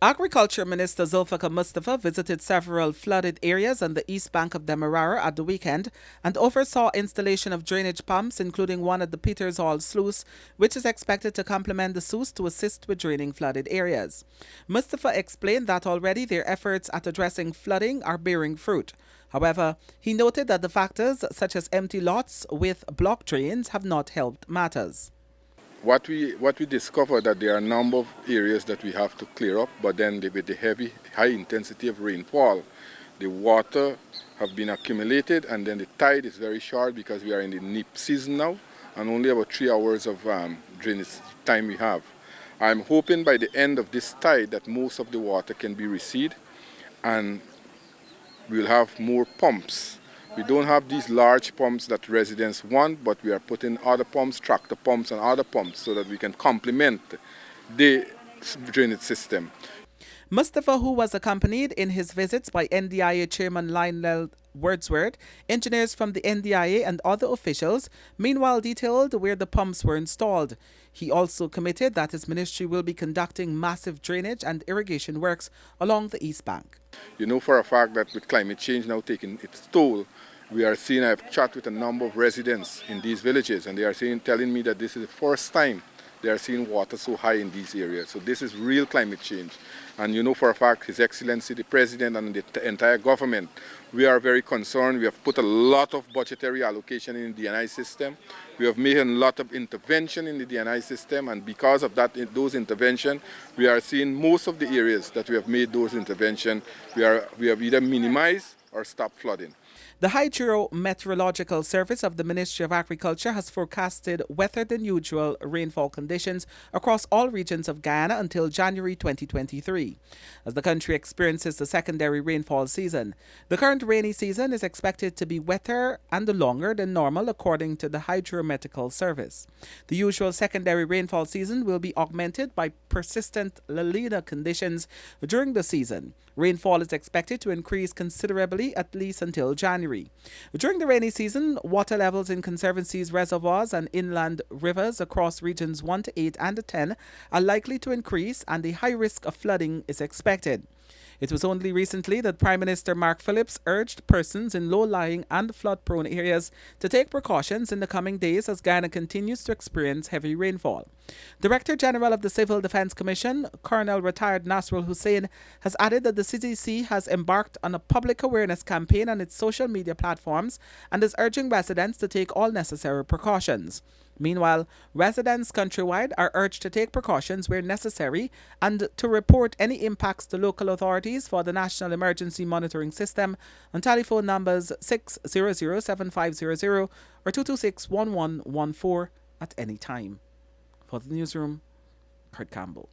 Agriculture Minister Zulfikar Mustafa visited several flooded areas on the east bank of Demerara at the weekend and oversaw installation of drainage pumps, including one at the Peters Hall sluice, which is expected to complement the sluice to assist with draining flooded areas. Mustafa explained that already their efforts at addressing flooding are bearing fruit. However, he noted that the factors such as empty lots with blocked drains have not helped matters. What we discovered that there are a number of areas that we have to clear up, but then with the high intensity of rainfall, the water have been accumulated, and then the tide is very short because we are in the nip season now, and only about 3 hours of drainage time we have. I'm hoping by the end of this tide that most of the water can be receded, and we'll have more pumps. We don't have these large pumps that residents want, but we are putting other pumps, tractor pumps and other pumps so that we can complement the drainage system. Mustafa, who was accompanied in his visits by NDIA Chairman Lionel Wordsworth, engineers from the NDIA and other officials, meanwhile detailed where the pumps were installed. He also committed that his ministry will be conducting massive drainage and irrigation works along the East Bank. You know for a fact that with climate change now taking its toll, we are seeing, I've chatted with a number of residents in these villages, and they are telling me that this is the first time they are seeing water so high in these areas. So this is real climate change. And you know for a fact, His Excellency the President and the entire government, we are very concerned. We have put a lot of budgetary allocation in the DNI system. We have made a lot of intervention in the DNI system, and because of that, those interventions, we are seeing most of the areas that we have made those interventions, we have either minimized or stopped flooding. The Hydrometeorological Service of the Ministry of Agriculture has forecasted wetter than usual rainfall conditions across all regions of Guyana until January 2023, as the country experiences the secondary rainfall season. The current rainy season is expected to be wetter and longer than normal, according to the Hydrometeorological Service. The usual secondary rainfall season will be augmented by persistent La Nina conditions during the season. Rainfall is expected to increase considerably at least until January. During the rainy season, water levels in conservancies, reservoirs and inland rivers across regions 1 to 8 and 10 are likely to increase, and a high risk of flooding is expected. It was only recently that Prime Minister Mark Phillips urged persons in low-lying and flood-prone areas to take precautions in the coming days as Guyana continues to experience heavy rainfall. Director General of the Civil Defense Commission, Colonel Retired Nasrul Hussain, has added that the CDC has embarked on a public awareness campaign on its social media platforms and is urging residents to take all necessary precautions. Meanwhile, residents countrywide are urged to take precautions where necessary and to report any impacts to local authorities for the National Emergency Monitoring System on telephone numbers 600-7500 or 226-1114 at any time. For the newsroom, Kurt Campbell.